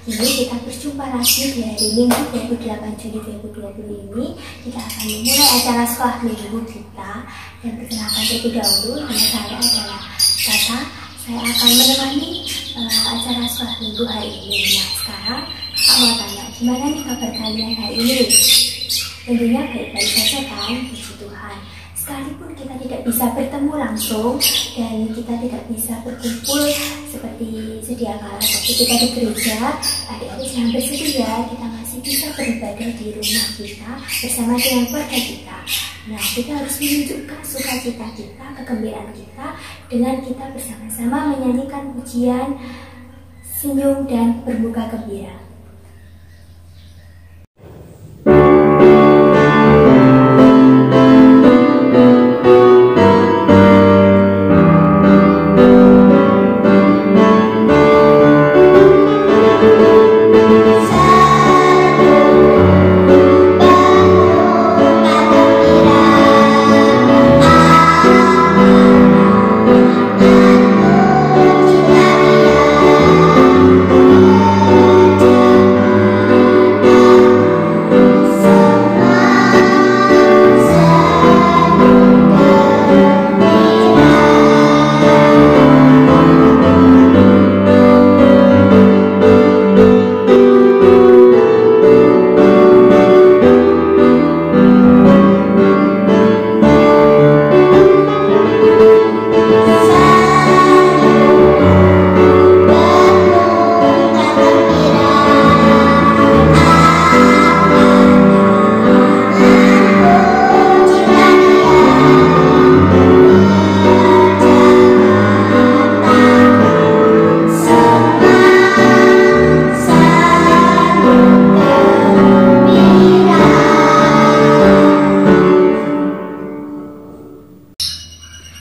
Kini kita berjumpa lagi di hari Minggu 28 Juni 2020 ini. Kita akan memulai acara sekolah minggu kita. Dan perkenalkan terlebih dahulu, nama saya adalah Tata. Saya akan menemani acara sekolah minggu hari ini. Nah, sekarang kakak mau tanya, gimana nih kabar kalian hari ini? Tentunya baik-baik saja kan, puji Tuhan. Sekalipun kita tidak bisa bertemu langsung dan kita tidak bisa berkumpul seperti sedia kala waktu kita di gereja, adik-adik jangan bersedih ya, kita masih bisa beribadah di rumah kita bersama dengan keluarga kita. Nah, kita harus menunjukkan sukacita kita, kegembiraan kita dengan kita bersama-sama menyanyikan pujian, senyum dan bermuka gembira.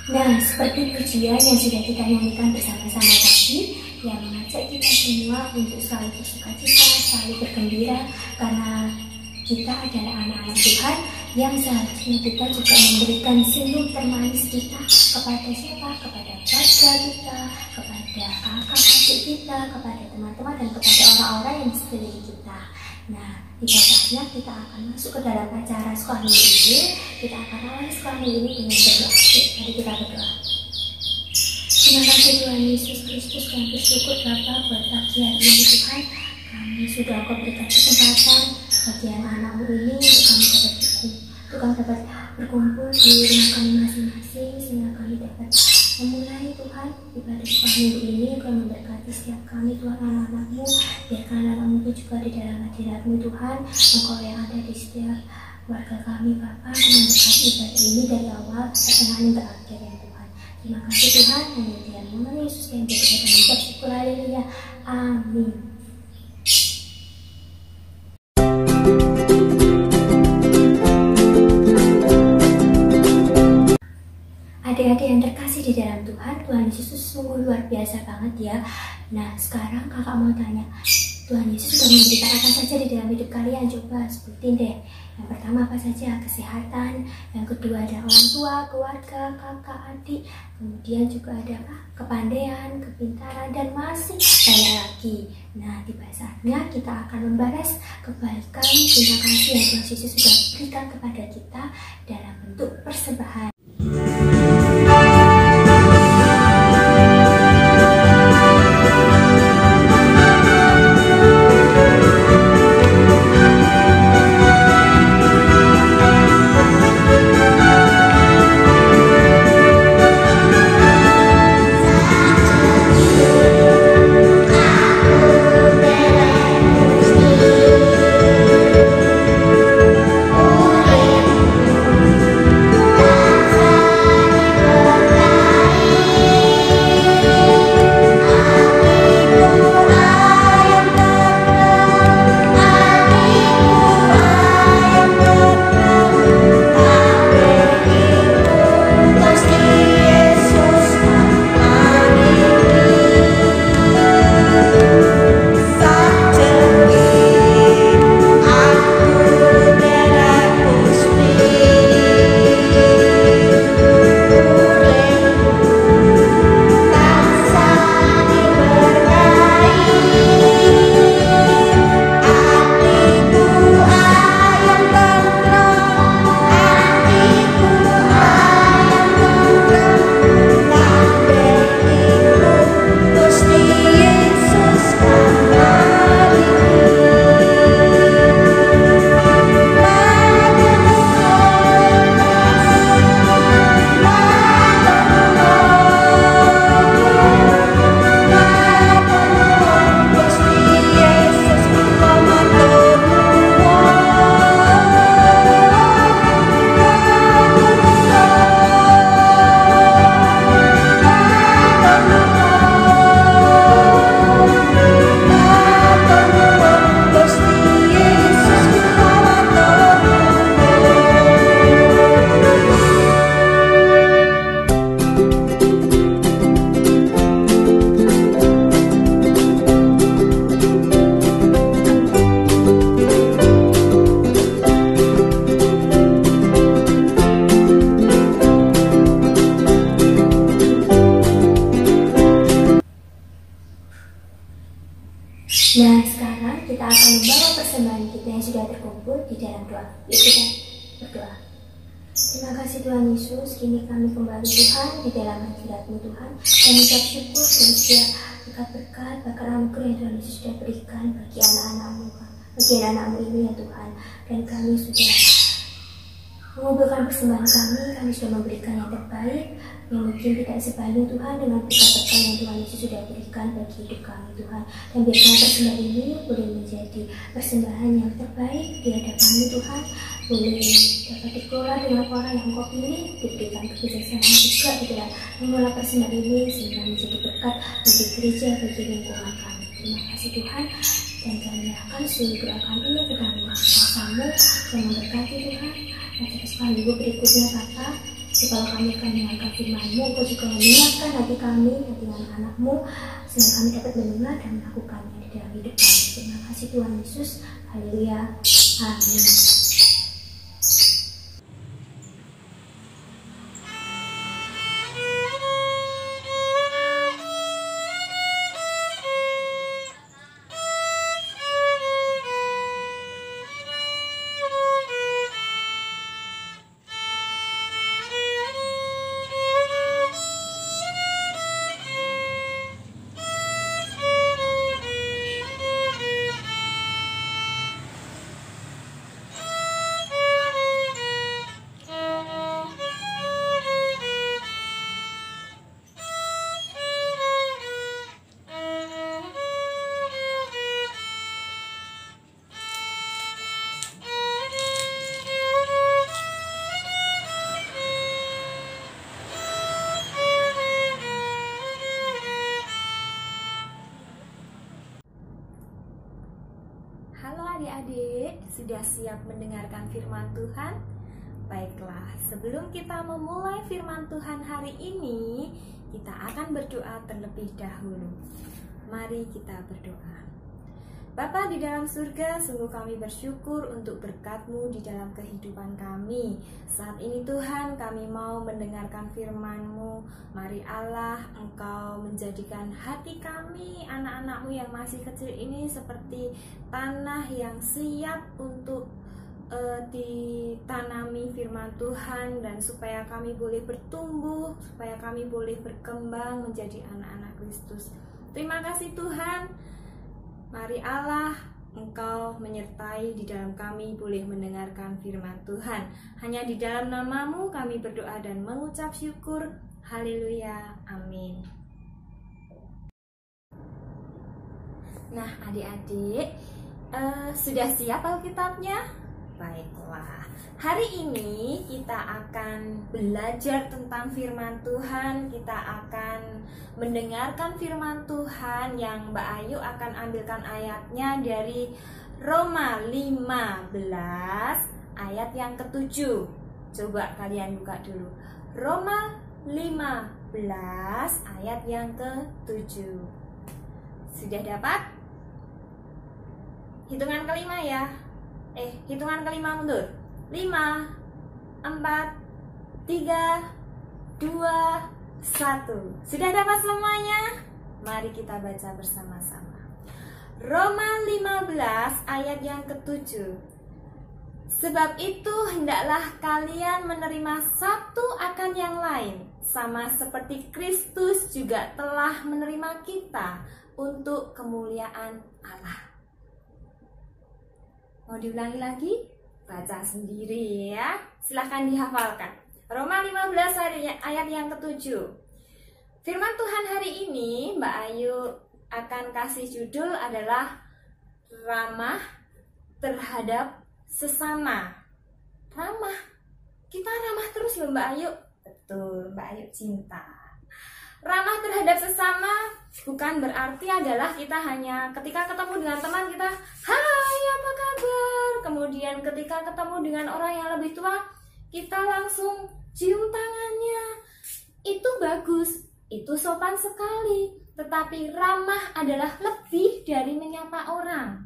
Nah, seperti pujian yang sudah kita nyanyikan bersama-sama tadi, yang mengajak kita semua untuk selalu bersukacita, selalu bergembira, karena kita adalah anak-anak Tuhan yang seharusnya kita juga memberikan senyum termanis kita kepada siapa? Kepada keluarga kita, kepada kakak-adik kita, kepada teman-teman, dan kepada orang-orang yang di sekeliling kita. Nah, tiba saatnya kita akan masuk ke dalam acara sekolah minggu ini. Kita akan awali sekolah minggu ini dengan berdoa. Mari kita berdoa. Terima kasih Tuhan Yesus Kristus, kami bersyukur Bapa buat pagi hari ini Tuhan. Kami sudah Engkau berikan kesempatan bagi anak-anakmu ini untuk kami dapat berkumpul di rumah kami masing-masing, sehingga kami dapat memulai Tuhan ibadah sekolah minggu ini. Engkau memberkati setiap kami Tuhan, anak-anakmu, biarkan anak-anakmu itu juga di dalam hadirat-Mu Tuhan. Engkau yang ada di setiap keluarga kami Bapa, memberkati ibadah ini dari awal sampai terakhir ya Tuhan. Terima kasih Tuhan, hanya di dalam nama Yesus yang berdoa dan mengucap syukur, haleluya, amin. Adik-adik yang terkasih di dalam Tuhan, Tuhan Yesus sungguh luar biasa banget ya. Nah, sekarang kakak mau tanya, Tuhan Yesus sudah memberikan apa saja di dalam hidup kalian? Coba sebutin deh. Yang pertama apa saja? Kesehatan. Yang kedua ada orang tua, keluarga, kakak, adik. Kemudian juga ada apa? Kepandaian, kepintaran, dan masih banyak lagi. Nah, tiba saatnya kita akan membalas kebaikan, terima kasih yang Tuhan Yesus sudah berikan kepada kita dalam bentuk persembahan. sekarang kita akan membawa persembahan kita yang sudah terkumpul di dalam doa. Yuk kita berdoa. Terima kasih Tuhan Yesus, kini kami kembali Tuhan di dalam hadirat-Mu Tuhan, dan mengucap syukur dan setiap berkat-berkat, bahkan anugerah yang Tuhan Yesus sudah berikan bagi anak-anak-Mu, bagi anak-anak-Mu ini ya Tuhan. Dan kami sudah mengumpulkan persembahan kami sudah memberikan yang terbaik, yang mungkin tidak sebanding Tuhan dengan berkat-berkat yang Tuhan Yesus sudah berikan bagi hidup kami Tuhan. Dan biarkan persembahan ini boleh menjadi persembahan yang terbaik di hadapan-Mu Tuhan, boleh dapat dikelola dengan orang yang Engkau pilih, diberikan kebijaksanaan juga di dalam mengelola persembahan ini sehingga menjadi berkat bagi gereja, bagi lingkungan kami. Terima kasih Tuhan, dan kami akan seluruh gerakan ini ke dalam kuasa-Mu yang memberkati Tuhan. Dan setelah minggu berikutnya Bapa, kalau kami akan mendengarkan firman-Mu, Engkau juga mengingatkan hati kami, hati anak-anak-Mu, sehingga kami dapat mendengar dan melakukannya di dalam hidup kami. Terima kasih Tuhan Yesus. Haleluya. Amin. Adik-adik, sudah siap mendengarkan firman Tuhan? Baiklah, sebelum kita memulai firman Tuhan hari ini, kita akan berdoa terlebih dahulu. Mari kita berdoa. Bapa di dalam surga, sungguh kami bersyukur untuk berkat-Mu di dalam kehidupan kami. Saat ini Tuhan, kami mau mendengarkan firman-Mu. Mari Allah, Engkau menjadikan hati kami, anak-anak-Mu yang masih kecil ini seperti tanah yang siap untuk ditanami firman Tuhan, dan supaya kami boleh bertumbuh, supaya kami boleh berkembang menjadi anak-anak Kristus. Terima kasih Tuhan. Mari Allah, Engkau menyertai di dalam kami boleh mendengarkan firman Tuhan. Hanya di dalam nama-Mu kami berdoa dan mengucap syukur. Haleluya. Amin. Nah adik-adik, sudah siap Alkitabnya? Baiklah, hari ini kita akan belajar tentang firman Tuhan. Kita akan mendengarkan firman Tuhan yang Mbak Ayu akan ambilkan ayatnya dari Roma 15 ayat yang ke-7. Coba kalian buka dulu, Roma 15 ayat yang ke-7. Sudah dapat? Hitungan kelima ya. Hitungan kelima mundur. 5, 4, 3, 2, 1. Sudah dapat semuanya? Mari kita baca bersama-sama. Roma 15 ayat yang ke-7. Sebab itu hendaklah kalian menerima satu akan yang lain, sama seperti Kristus juga telah menerima kita untuk kemuliaan Allah. Mau diulangi lagi? Baca sendiri ya. Silahkan dihafalkan. Roma 15 ayat yang ke-7. Firman Tuhan hari ini Mbak Ayu akan kasih judul adalah ramah terhadap sesama. Ramah. Kita ramah terus loh Mbak Ayu. Betul, Mbak Ayu cinta. Ramah terhadap sesama bukan berarti adalah kita hanya ketika ketemu dengan teman kita, hai apa kabar? Kemudian ketika ketemu dengan orang yang lebih tua, kita langsung cium tangannya. Itu bagus, itu sopan sekali. Tetapi ramah adalah lebih dari menyapa orang.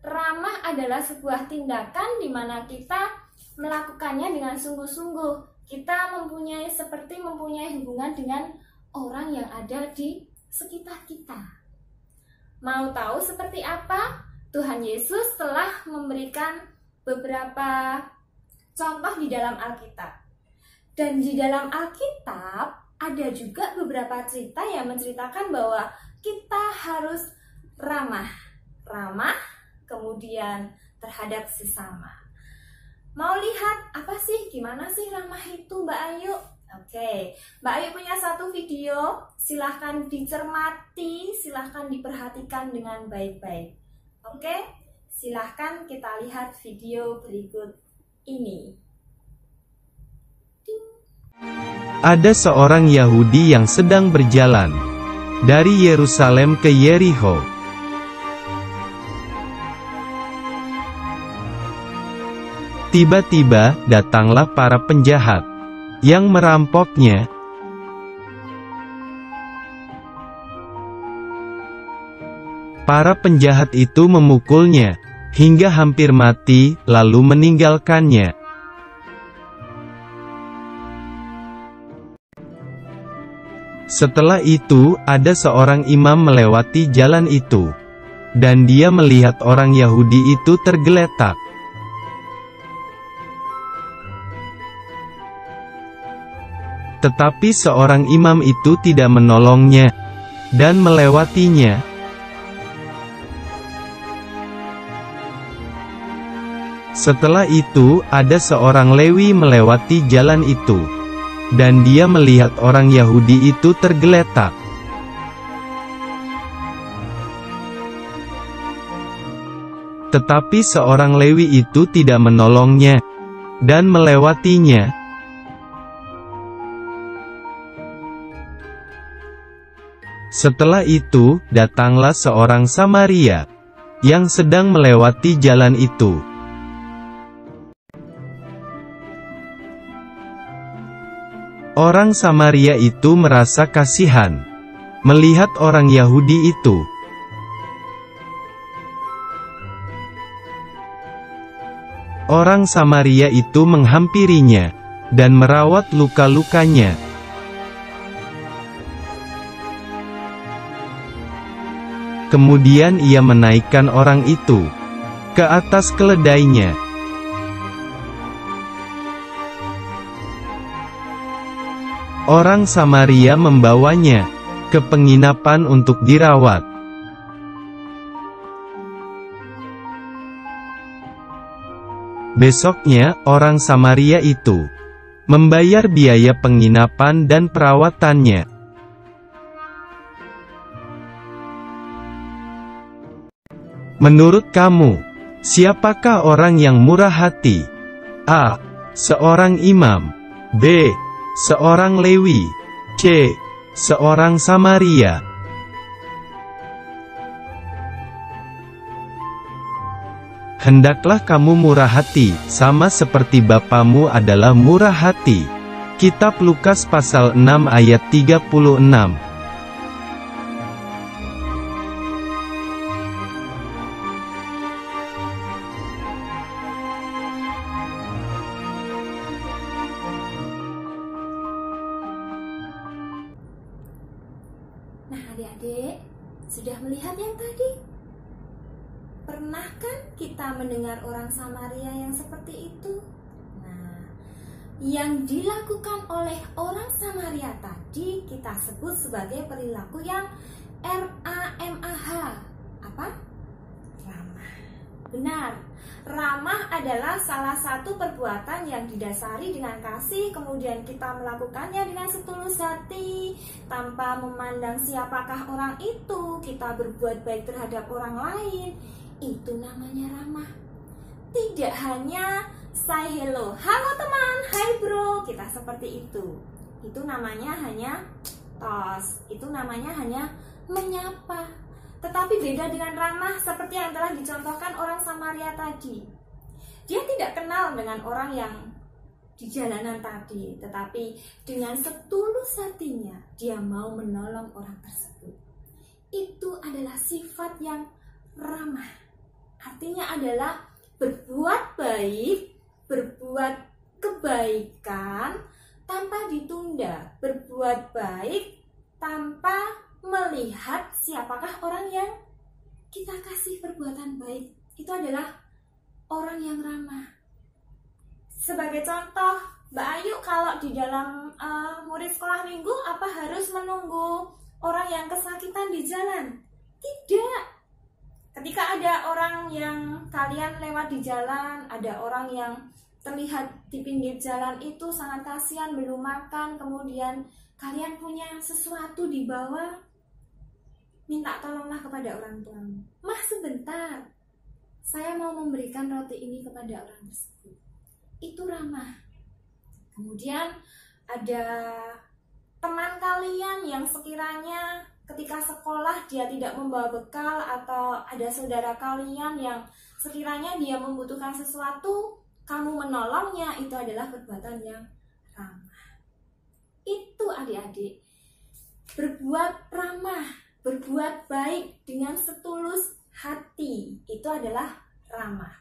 Ramah adalah sebuah tindakan di mana kita melakukannya dengan sungguh-sungguh. Kita mempunyai hubungan dengan orang yang ada di sekitar kita. Mau tahu seperti apa? Tuhan Yesus telah memberikan beberapa contoh di dalam Alkitab. Dan di dalam Alkitab ada juga beberapa cerita yang menceritakan bahwa kita harus ramah, kemudian terhadap sesama. Mau lihat apa sih, gimana sih ramah itu, Mbak Ayu? Oke, Mbak Ayu punya satu video, silahkan dicermati, silahkan diperhatikan dengan baik-baik. Oke, silahkan kita lihat video berikut ini. Ada seorang Yahudi yang sedang berjalan dari Yerusalem ke Yerikho. Tiba-tiba datanglah para penjahat yang merampoknya. Para penjahat itu memukulnya hingga hampir mati, lalu meninggalkannya. Setelah itu, ada seorang imam melewati jalan itu, dan dia melihat orang Yahudi itu tergeletak. Tetapi seorang imam itu tidak menolongnya dan melewatinya. Setelah itu, ada seorang Lewi melewati jalan itu, dan dia melihat orang Yahudi itu tergeletak. Tetapi seorang Lewi itu tidak menolongnya dan melewatinya. Setelah itu, datanglah seorang Samaria yang sedang melewati jalan itu. Orang Samaria itu merasa kasihan melihat orang Yahudi itu. Orang Samaria itu menghampirinya dan merawat luka-lukanya. Kemudian ia menaikkan orang itu ke atas keledainya. Orang Samaria membawanya ke penginapan untuk dirawat. Besoknya, orang Samaria itu membayar biaya penginapan dan perawatannya. Menurut kamu, siapakah orang yang murah hati? A. Seorang imam. B. Seorang Lewi. C. Seorang Samaria. Hendaklah kamu murah hati, sama seperti Bapamu adalah murah hati. Kitab Lukas pasal 6 ayat 36. Nah, adik-adik, sudah melihat yang tadi? Pernah kan kita mendengar orang Samaria yang seperti itu? Nah, yang dilakukan oleh orang Samaria tadi kita sebut sebagai perilaku yang RAMAH. Apa? Ramah. Benar. Ramah adalah salah satu perbuatan yang didasari dengan kasih, kemudian kita melakukannya dengan setulus hati, tanpa memandang siapakah orang itu, kita berbuat baik terhadap orang lain. Itu namanya ramah. Tidak hanya say hello, halo teman, hai bro, kita seperti itu. Itu namanya hanya tos, itu namanya hanya menyapa. Tetapi beda dengan ramah seperti yang telah dicontohkan orang Samaria tadi. Dia tidak kenal dengan orang yang di jalanan tadi, tetapi dengan setulus hatinya dia mau menolong orang tersebut. Itu adalah sifat yang ramah. Artinya adalah berbuat baik, berbuat kebaikan tanpa ditunda, berbuat baik tanpa melihat siapakah orang yang kita kasih perbuatan baik, itu adalah orang yang ramah. Sebagai contoh, Mbak Ayu kalau di dalam murid sekolah minggu, apa harus menunggu orang yang kesakitan di jalan? Tidak. Ketika ada orang yang kalian lewat di jalan, ada orang yang terlihat di pinggir jalan itu sangat kasihan, belum makan, kemudian kalian punya sesuatu di bawah, minta tolonglah kepada orang tuamu. Mah sebentar, saya mau memberikan roti ini kepada orang tersebut. Itu ramah. Kemudian ada teman kalian yang sekiranya ketika sekolah dia tidak membawa bekal, atau ada saudara kalian yang sekiranya dia membutuhkan sesuatu, kamu menolongnya, itu adalah perbuatan yang ramah. Itu adik-adik, berbuat ramah, berbuat baik dengan setulus hati, itu adalah ramah.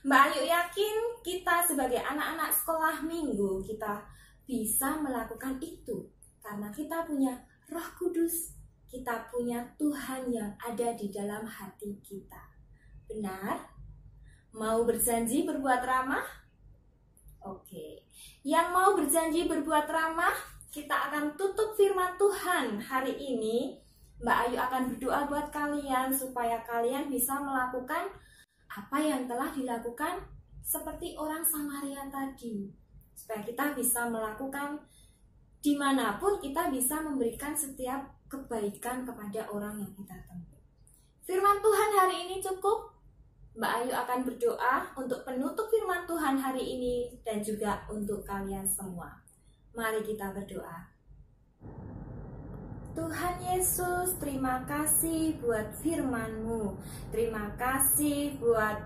Mbak Ayu yakin kita sebagai anak-anak sekolah minggu, kita bisa melakukan itu karena kita punya Roh Kudus, kita punya Tuhan yang ada di dalam hati kita. Benar? Mau berjanji berbuat ramah? Oke. Yang mau berjanji berbuat ramah, kita akan tutup firman Tuhan hari ini. Mbak Ayu akan berdoa buat kalian supaya kalian bisa melakukan apa yang telah dilakukan seperti orang Samaria tadi. Supaya kita bisa melakukan dimanapun, kita bisa memberikan setiap kebaikan kepada orang yang kita temui. Firman Tuhan hari ini cukup. Mbak Ayu akan berdoa untuk penutup firman Tuhan hari ini dan juga untuk kalian semua. Mari kita berdoa. Tuhan Yesus, terima kasih buat firman-Mu. Terima kasih buat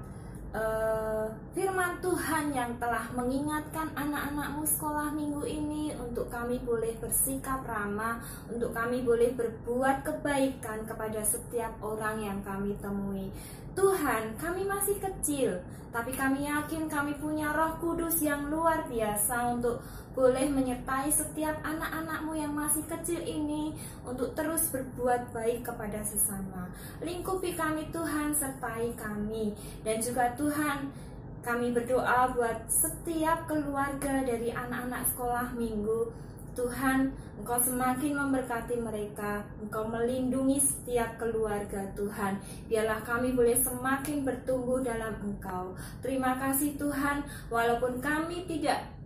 firman Tuhan yang telah mengingatkan anak-anak-Mu sekolah minggu ini untuk kami boleh bersikap ramah, untuk kami boleh berbuat kebaikan kepada setiap orang yang kami temui. Tuhan, kami masih kecil, tapi kami yakin kami punya Roh Kudus yang luar biasa untuk boleh menyertai setiap anak-anak-Mu yang masih kecil ini untuk terus berbuat baik kepada sesama. Lingkupi kami Tuhan, sertai kami. Dan juga Tuhan, kami berdoa buat setiap keluarga dari anak-anak sekolah minggu. Tuhan, Engkau semakin memberkati mereka, Engkau melindungi setiap keluarga Tuhan. Biarlah kami boleh semakin bertumbuh dalam Engkau. Terima kasih Tuhan, walaupun kami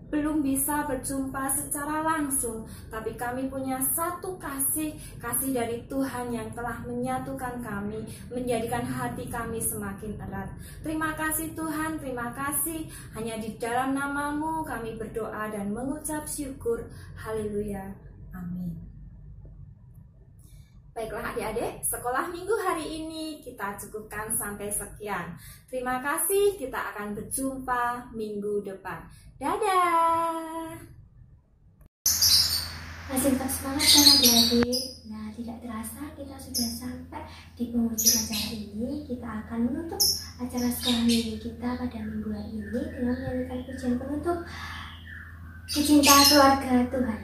belum bisa berjumpa secara langsung, tapi kami punya satu kasih dari Tuhan yang telah menyatukan kami, menjadikan hati kami semakin erat. Terima kasih Tuhan, terima kasih. Hanya di dalam nama-Mu kami berdoa dan mengucap syukur. Haleluya. Amin. Baiklah adik-adik, sekolah minggu hari ini kita cukupkan sampai sekian. Terima kasih, kita akan berjumpa minggu depan. Dadah! Masih tetap semangat ya adik-adik. Nah, tidak terasa kita sudah sampai di penghujung acara ini. Kita akan menutup acara sekolah minggu kita pada minggu ini dengan menyanyikan pujian penutup Kucinta Keluarga Tuhan.